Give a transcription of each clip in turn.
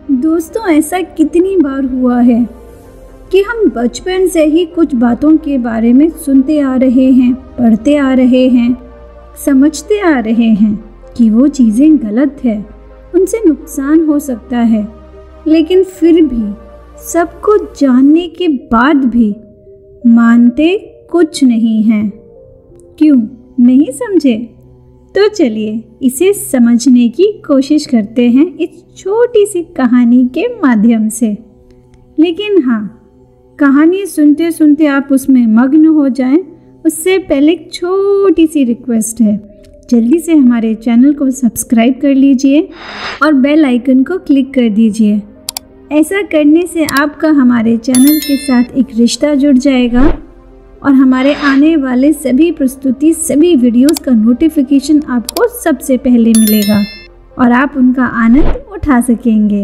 दोस्तों, ऐसा कितनी बार हुआ है कि हम बचपन से ही कुछ बातों के बारे में सुनते आ रहे हैं, पढ़ते आ रहे हैं, समझते आ रहे हैं कि वो चीज़ें गलत है, उनसे नुकसान हो सकता है, लेकिन फिर भी सब कुछ जानने के बाद भी मानते कुछ नहीं हैं। क्यों नहीं समझे? तो चलिए इसे समझने की कोशिश करते हैं इस छोटी सी कहानी के माध्यम से। लेकिन हाँ, कहानी सुनते सुनते आप उसमें मग्न हो जाएं, उससे पहले एक छोटी सी रिक्वेस्ट है, जल्दी से हमारे चैनल को सब्सक्राइब कर लीजिए और बेल आइकन को क्लिक कर दीजिए। ऐसा करने से आपका हमारे चैनल के साथ एक रिश्ता जुड़ जाएगा और हमारे आने वाले सभी प्रस्तुति, सभी वीडियोस का नोटिफिकेशन आपको सबसे पहले मिलेगा और आप उनका आनंद उठा सकेंगे।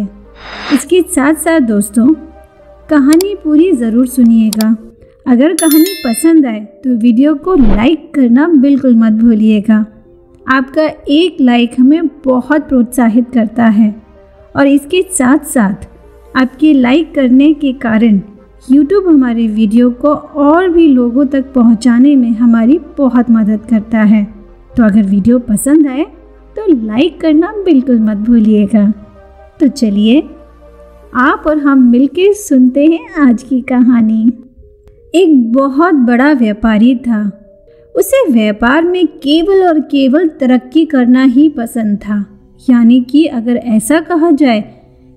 इसके साथ साथ दोस्तों, कहानी पूरी ज़रूर सुनिएगा। अगर कहानी पसंद आए तो वीडियो को लाइक करना बिल्कुल मत भूलिएगा। आपका एक लाइक हमें बहुत प्रोत्साहित करता है और इसके साथ साथ आपके लाइक करने के कारण YouTube हमारी वीडियो को और भी लोगों तक पहुंचाने में हमारी बहुत मदद करता है। तो अगर वीडियो पसंद आए तो लाइक करना बिल्कुल मत भूलिएगा। तो चलिए आप और हम मिलकर सुनते हैं आज की कहानी। एक बहुत बड़ा व्यापारी था। उसे व्यापार में केवल और केवल तरक्की करना ही पसंद था। यानी कि अगर ऐसा कहा जाए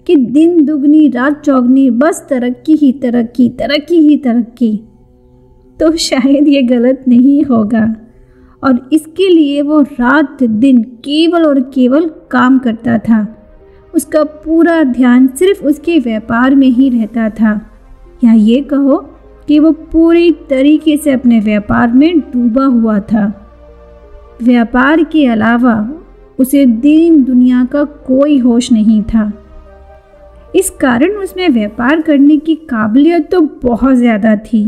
कि दिन दुगनी रात चौगनी, बस तरक्की ही तरक्की, तरक्की ही तरक्की, तो शायद ये गलत नहीं होगा। और इसके लिए वो रात दिन केवल और केवल काम करता था। उसका पूरा ध्यान सिर्फ उसके व्यापार में ही रहता था, या ये कहो कि वो पूरी तरीके से अपने व्यापार में डूबा हुआ था। व्यापार के अलावा उसे दीन दुनिया का कोई होश नहीं था। इस कारण उसमें व्यापार करने की काबिलियत तो बहुत ज़्यादा थी।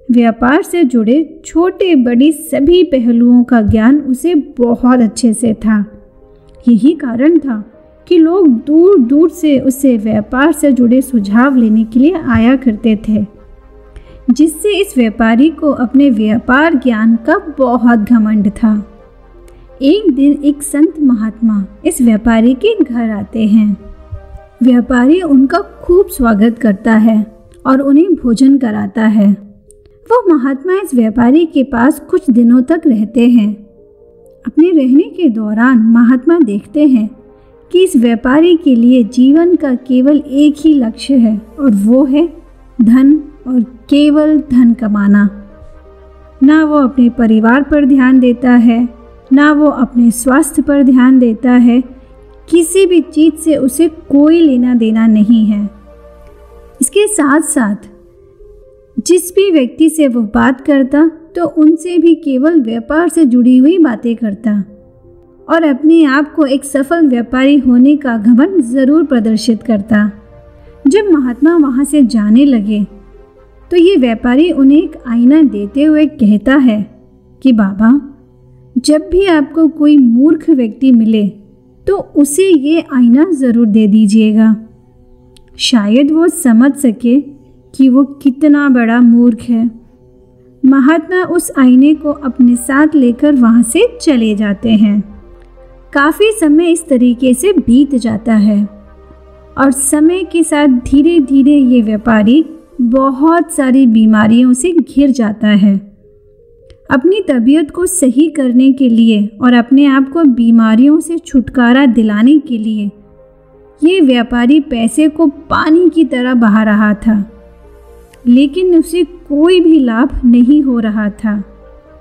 व्यापार से जुड़े छोटे बड़ी सभी पहलुओं का ज्ञान उसे बहुत अच्छे से था। यही कारण था कि लोग दूर दूर से उससे व्यापार से जुड़े सुझाव लेने के लिए आया करते थे, जिससे इस व्यापारी को अपने व्यापार ज्ञान का बहुत घमंड था। एक दिन एक संत महात्मा इस व्यापारी के घर आते हैं। व्यापारी उनका खूब स्वागत करता है और उन्हें भोजन कराता है। वो महात्मा इस व्यापारी के पास कुछ दिनों तक रहते हैं। अपने रहने के दौरान महात्मा देखते हैं कि इस व्यापारी के लिए जीवन का केवल एक ही लक्ष्य है, और वो है धन, और केवल धन कमाना। ना वो अपने परिवार पर ध्यान देता है, ना वो अपने स्वास्थ्य पर ध्यान देता है। किसी भी चीज़ से उसे कोई लेना देना नहीं है। इसके साथ साथ जिस भी व्यक्ति से वो बात करता तो उनसे भी केवल व्यापार से जुड़ी हुई बातें करता और अपने आप को एक सफल व्यापारी होने का घमंड ज़रूर प्रदर्शित करता। जब महात्मा वहाँ से जाने लगे तो ये व्यापारी उन्हें एक आईना देते हुए कहता है कि बाबा, जब भी आपको कोई मूर्ख व्यक्ति मिले तो उसे ये आईना ज़रूर दे दीजिएगा। शायद वो समझ सके कि वो कितना बड़ा मूर्ख है। महात्मा उस आईने को अपने साथ लेकर वहाँ से चले जाते हैं। काफ़ी समय इस तरीके से बीत जाता है और समय के साथ धीरे धीरे ये व्यापारी बहुत सारी बीमारियों से घिर जाता है। अपनी तबीयत को सही करने के लिए और अपने आप को बीमारियों से छुटकारा दिलाने के लिए ये व्यापारी पैसे को पानी की तरह बहा रहा था, लेकिन उसे कोई भी लाभ नहीं हो रहा था।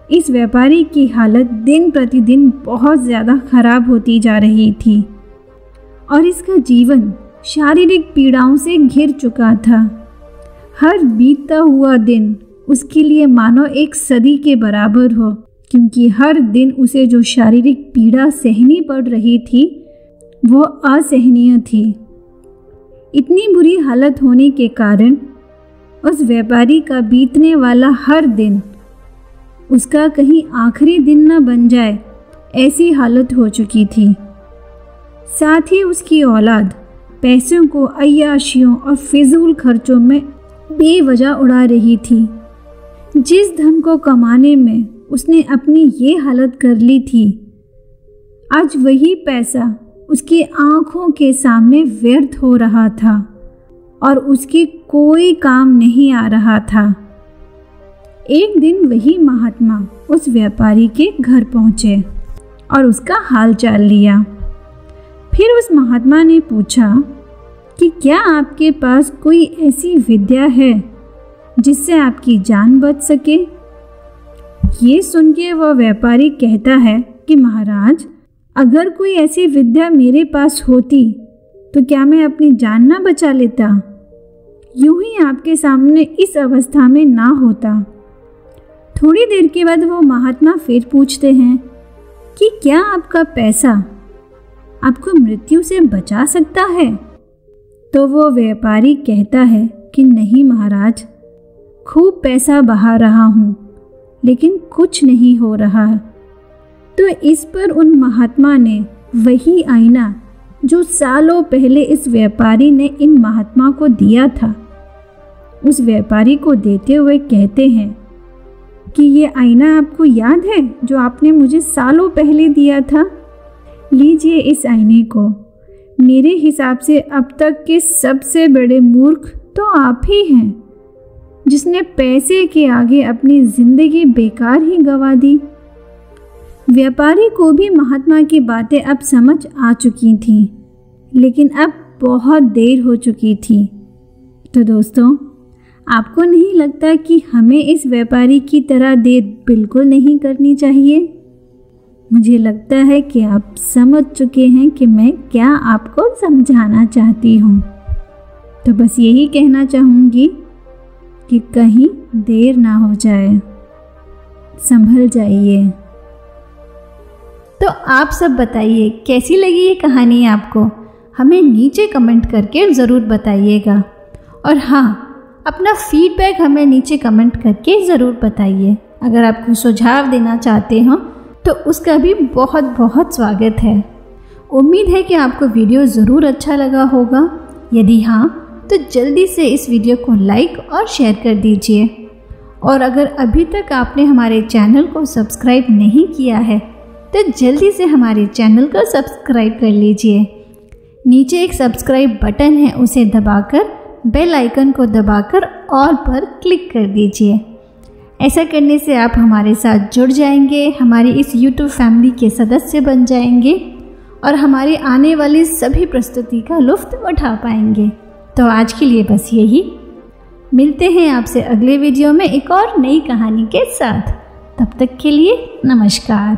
इस व्यापारी की हालत दिन प्रतिदिन बहुत ज़्यादा खराब होती जा रही थी और इसका जीवन शारीरिक पीड़ाओं से घिर चुका था। हर बीतता हुआ दिन उसके लिए मानो एक सदी के बराबर हो, क्योंकि हर दिन उसे जो शारीरिक पीड़ा सहनी पड़ रही थी वो असहनीय थी। इतनी बुरी हालत होने के कारण उस व्यापारी का बीतने वाला हर दिन उसका कहीं आखिरी दिन न बन जाए, ऐसी हालत हो चुकी थी। साथ ही उसकी औलाद पैसों को अय्याशियों और फिजूल खर्चों में बेवजह उड़ा रही थी। जिस धन को कमाने में उसने अपनी ये हालत कर ली थी, आज वही पैसा उसकी आंखों के सामने व्यर्थ हो रहा था और उसकी कोई काम नहीं आ रहा था। एक दिन वही महात्मा उस व्यापारी के घर पहुंचे और उसका हाल चाल लिया। फिर उस महात्मा ने पूछा कि क्या आपके पास कोई ऐसी विद्या है जिससे आपकी जान बच सके। ये सुन के वह व्यापारी कहता है कि महाराज, अगर कोई ऐसी विद्या मेरे पास होती तो क्या मैं अपनी जान ना बचा लेता। यूं ही आपके सामने इस अवस्था में ना होता। थोड़ी देर के बाद वो महात्मा फिर पूछते हैं कि क्या आपका पैसा आपको मृत्यु से बचा सकता है। तो वो व्यापारी कहता है कि नहीं महाराज, खूब पैसा बहा रहा हूँ लेकिन कुछ नहीं हो रहा। तो इस पर उन महात्मा ने वही आईना जो सालों पहले इस व्यापारी ने इन महात्मा को दिया था, उस व्यापारी को देते हुए कहते हैं कि ये आईना आपको याद है जो आपने मुझे सालों पहले दिया था। लीजिए इस आईने को। मेरे हिसाब से अब तक के सबसे बड़े मूर्ख तो आप ही हैं, जिसने पैसे के आगे अपनी जिंदगी बेकार ही गंवा दी। व्यापारी को भी महात्मा की बातें अब समझ आ चुकी थीं, लेकिन अब बहुत देर हो चुकी थी। तो दोस्तों, आपको नहीं लगता कि हमें इस व्यापारी की तरह देर बिल्कुल नहीं करनी चाहिए? मुझे लगता है कि आप समझ चुके हैं कि मैं क्या आपको समझाना चाहती हूँ। तो बस यही कहना चाहूँगी कि कहीं देर ना हो जाए, संभल जाइए। तो आप सब बताइए कैसी लगी ये कहानी आपको, हमें नीचे कमेंट करके ज़रूर बताइएगा। और हाँ, अपना फीडबैक हमें नीचे कमेंट करके ज़रूर बताइए। अगर आप कोई सुझाव देना चाहते हो तो उसका भी बहुत बहुत स्वागत है। उम्मीद है कि आपको वीडियो ज़रूर अच्छा लगा होगा। यदि हाँ, तो जल्दी से इस वीडियो को लाइक और शेयर कर दीजिए। और अगर अभी तक आपने हमारे चैनल को सब्सक्राइब नहीं किया है तो जल्दी से हमारे चैनल को सब्सक्राइब कर लीजिए। नीचे एक सब्सक्राइब बटन है, उसे दबाकर बेल आइकन को दबाकर ऑल पर क्लिक कर दीजिए। ऐसा करने से आप हमारे साथ जुड़ जाएंगे, हमारी इस YouTube फैमिली के सदस्य बन जाएंगे और हमारी आने वाली सभी प्रस्तुति का लुत्फ़ उठा पाएंगे। तो आज के लिए बस यही। मिलते हैं आपसे अगले वीडियो में एक और नई कहानी के साथ। तब तक के लिए नमस्कार।